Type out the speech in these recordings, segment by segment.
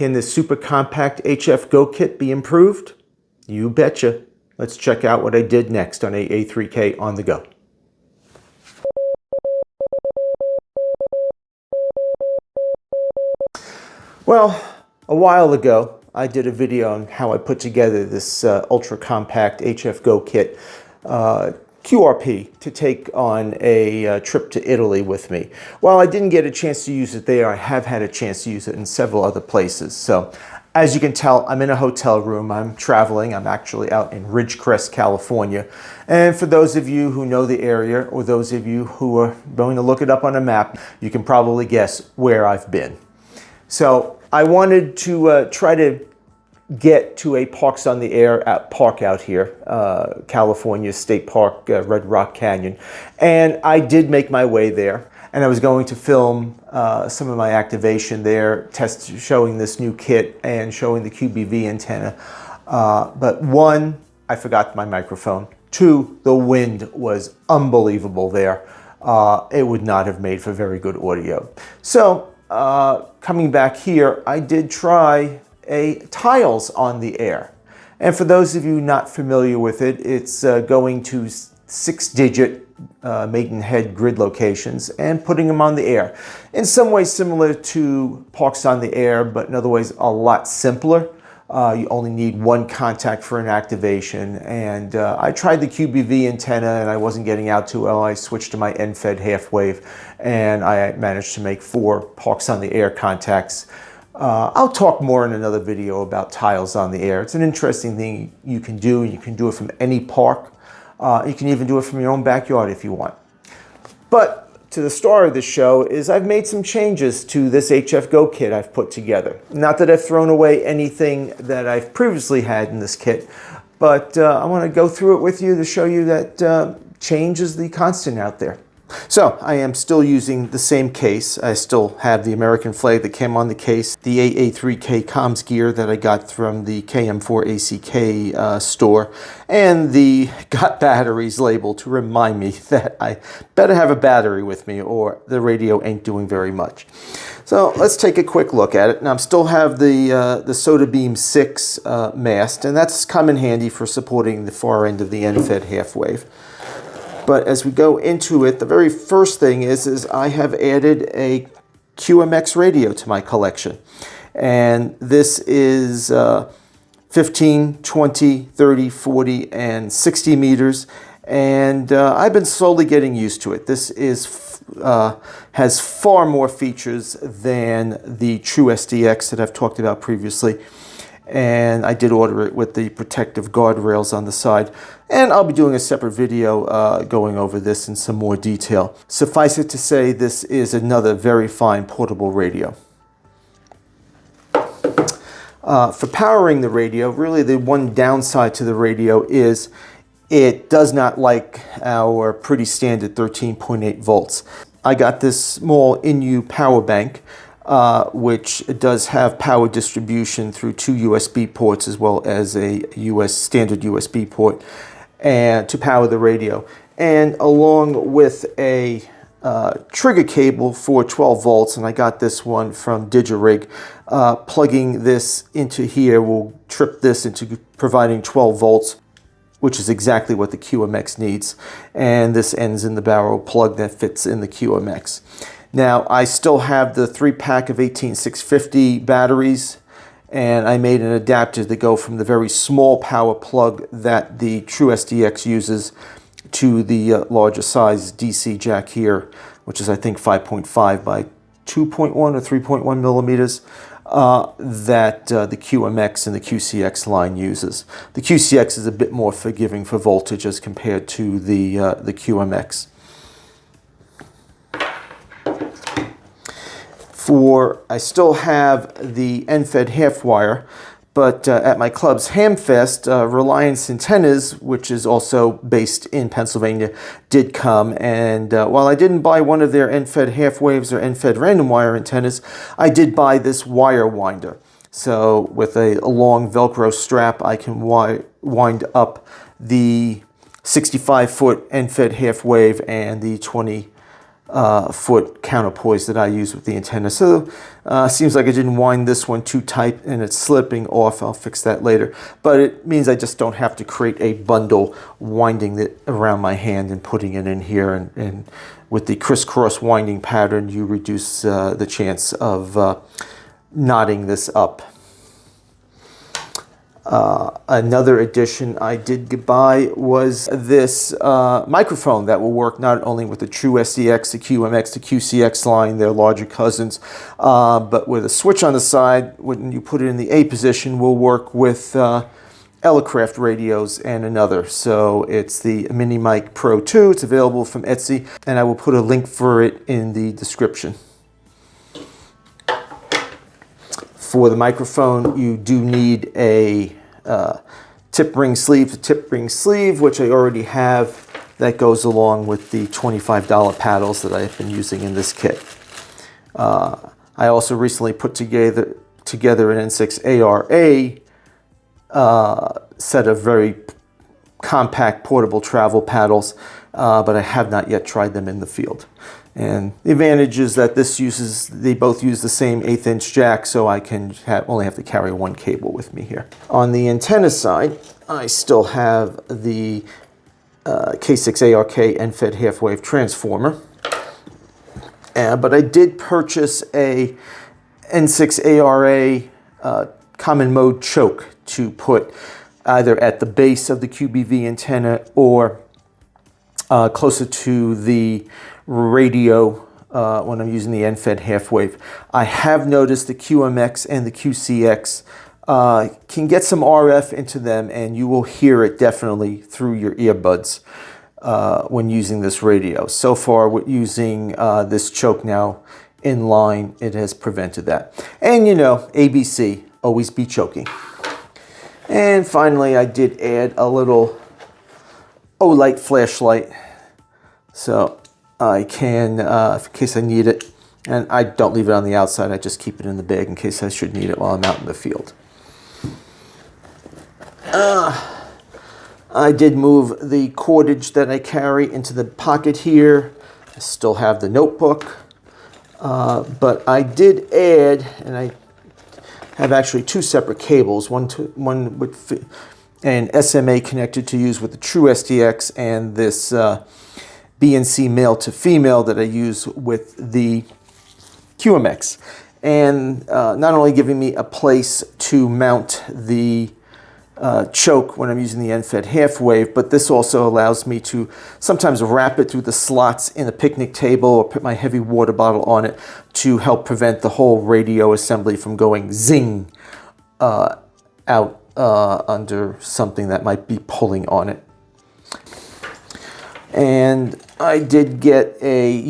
Can the super compact HF gokit be improved? You betcha. Let's check out what I did next on A3K on the go. Well, a while ago, I did a video on how I put together this ultra compact HF gokit QRP to take on a trip to Italy with me. While I didn't get a chance to use it there, I have had a chance to use it in several other places. So as you can tell, I'm in a hotel room. I'm traveling. I'm actually out in Ridgecrest, California. And for those of you who know the area, or those of you who are going to look it up on a map, you can probably guess where I've been. So I wanted to try to get to a Parks on the Air park out here, California State Park, Red Rock Canyon. And I did make my way there. And I was going to film some of my activation there, showing this new kit and showing the QBV antenna. But one, I forgot my microphone. Two, the wind was unbelievable there. It would not have made for very good audio. So coming back here, I did try a tiles on the air. And for those of you not familiar with it, it's going to 6-digit Maidenhead grid locations and putting them on the air. In some ways similar to Parks on the Air, but in other ways a lot simpler. You only need one contact for an activation. And I tried the QBV antenna and I wasn't getting out too well. I switched to my end-fed half wave and I managed to make 4 Parks on the Air contacts. I'll talk more in another video about tiles on the air. It's an interesting thing you can do. You can do it from any park. You can even do it from your own backyard if you want. But to the star of the show is I've made some changes to this HF gokit I've put together. Not that I've thrown away anything that I've previously had in this kit, but I want to go through it with you to show you that change is the constant out there. So I am still using the same case. I still have the American flag that came on the case, the AA3K comms gear that I got from the KM4ACK store, and the got batteries label to remind me that I better have a battery with me or the radio ain't doing very much. So let's take a quick look at it. Now I still have the SOTA Beam 6 mast, and that's come in handy for supporting the far end of the end-fed half wave. But as we go into it, the very first thing is I have added a QMX radio to my collection. And this is 15, 20, 30, 40, and 60 meters. And I've been slowly getting used to it. This is has far more features than the True SDX that I've talked about previously. And I did order it with the protective guardrails on the side. And I'll be doing a separate video going over this in some more detail. Suffice it to say, this is another very fine portable radio. For powering the radio, really the one downside to the radio is it does not like our pretty standard 13.8 volts. I got this small in-use power bank, which does have power distribution through 2 USB ports as well as a standard USB port and to power the radio, and along with a trigger cable for 12 volts, and I got this one from Digirig. Plugging this into here will trip this into providing 12 volts, which is exactly what the QMX needs, and this ends in the barrel plug that fits in the QMX. Now, I still have the 3-pack of 18650 batteries, and I made an adapter to go from the very small power plug that the True SDX uses to the larger size DC jack here, which is I think 5.5 by 2.1 or 3.1 millimeters, that the QMX and the QCX line uses. The QCX is a bit more forgiving for voltage as compared to the QMX. I still have the end-fed half wire, but at my club's Hamfest, Reliance Antennas, which is also based in Pennsylvania, did come. And while I didn't buy one of their end-fed half waves or end-fed random wire antennas, I did buy this wire winder. So with a long Velcro strap, I can wind up the 65-foot end-fed half wave and the 20 foot counterpoise that I use with the antenna. So seems like I didn't wind this one too tight and it's slipping off. I'll fix that later. But it means I just don't have to create a bundle winding it around my hand and putting it in here. And with the crisscross winding pattern, you reduce the chance of knotting this up. Another addition I did buy was this microphone that will work not only with the True SDX, the QMX, the QCX line, their larger cousins, but with a switch on the side, when you put it in the A position, will work with Elecraft radios and another. So it's the Mini Mic Pro 2. It's available from Etsy, and I will put a link for it in the description. For the microphone, you do need a tip ring sleeve, which I already have. That goes along with the $25 paddles that I've been using in this kit. I also recently put together an N6 ARA set of very compact portable travel paddles, but I have not yet tried them in the field. And the advantage is that they both use the same 1/8 inch jack, so I can only have to carry one cable with me here. On the antenna side, I still have the K6ARK end-fed half-wave transformer, but I did purchase a N6 ARA common mode choke to put either at the base of the QBV antenna or closer to the radio when I'm using the end-fed half-wave. I have noticed the QMX and the QCX can get some RF into them, and you will hear it definitely through your earbuds when using this radio. So far, with using this choke now in line, it has prevented that. And you know, ABC, always be choking. And finally, I did add a little O-light flashlight, so I can, in case I need it, and I don't leave it on the outside, I just keep it in the bag in case I should need it while I'm out in the field. I did move the cordage that I carry into the pocket here. I still have the notebook, but I did add, and I have actually two separate cables, one with an SMA connected to use with the True SDX, and this BNC male to female that I use with the QMX. And not only giving me a place to mount the choke when I'm using the end-fed half-wave, but this also allows me to sometimes wrap it through the slots in a picnic table or put my heavy water bottle on it to help prevent the whole radio assembly from going zing out under something that might be pulling on it. And I did get a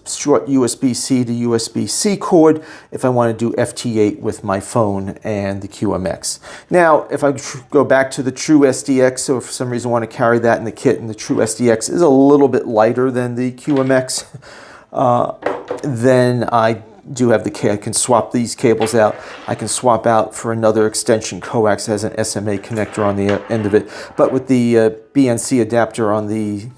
short USB-C to USB-C cord if I want to do FT8 with my phone and the QMX. Now, if I go back to the True SDX, or for some reason I want to carry that in the kit, and the True SDX is a little bit lighter than the QMX, then I do have I can swap these cables out. I can swap out for another extension coax that has an SMA connector on the end of it. But with the BNC adapter on the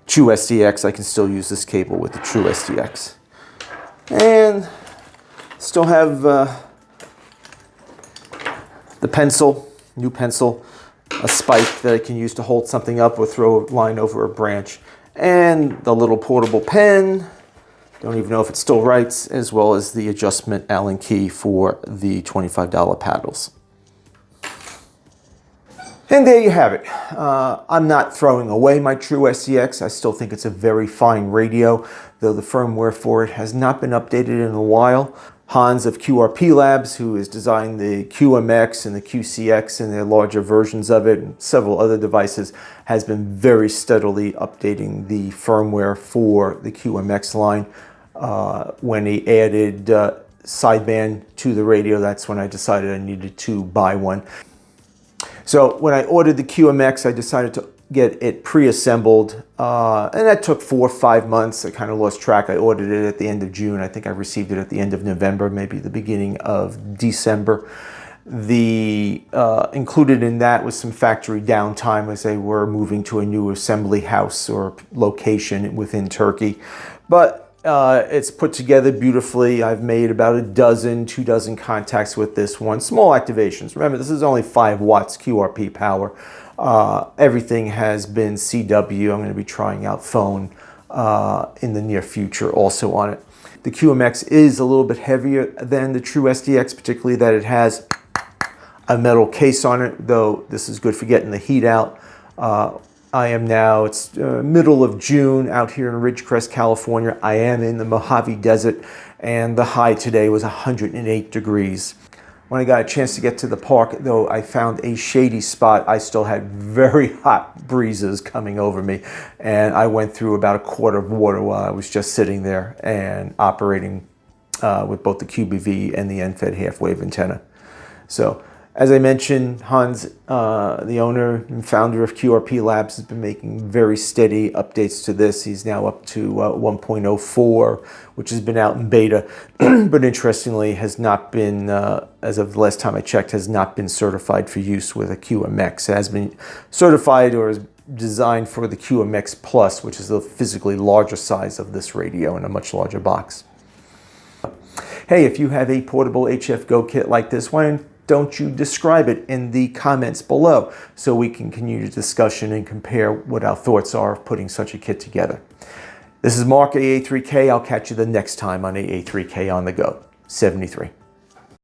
True SDX, I can still use this cable with the True SDX. And still have the pencil, new pencil, a spike that I can use to hold something up or throw a line over a branch, and the little portable pen, don't even know if it still writes, as well as the adjustment Allen key for the $25 paddles. And there you have it. I'm not throwing away my True SDX. I still think it's a very fine radio, though the firmware for it has not been updated in a while. Hans of QRP-Labs, who has designed the QMX and the QCX and their larger versions of it, and several other devices, has been very steadily updating the firmware for the QMX line. When he added sideband to the radio, that's when I decided I needed to buy one. So when I ordered the QMX, I decided to get it pre-assembled, and that took 4 or 5 months. I kind of lost track. I ordered it at the end of June. I think I received it at the end of November, maybe the beginning of December. The included in that was some factory downtime as they were moving to a new assembly house or location within Turkey. But it's put together beautifully. I've made about 2 dozen contacts with this one. Small activations. Remember, this is only 5 watts QRP power. Everything has been CW. I'm going to be trying out phone in the near future also on it. The QMX is a little bit heavier than the True SDX, particularly that it has a metal case on it, though this is good for getting the heat out. I am now, it's middle of June out here in Ridgecrest, California. I am in the Mojave Desert, and the high today was 108 degrees. When I got a chance to get to the park, though, I found a shady spot. I still had very hot breezes coming over me, and I went through about a quart of water while I was just sitting there and operating with both the QBV and the end-fed half-wave antenna. So, as I mentioned, Hans, the owner and founder of QRP-Labs, has been making very steady updates to this. He's now up to 1.04, which has been out in beta, but interestingly has not been, as of the last time I checked, has not been certified for use with a QMX. It has been certified or is designed for the QMX Plus, which is the physically larger size of this radio in a much larger box. Hey, if you have a portable HF Go kit like this one, don't you describe it in the comments below so we can continue the discussion and compare what our thoughts are of putting such a kit together. This is Mark, AA3K. I'll catch you the next time on AA3K on the Go. 73.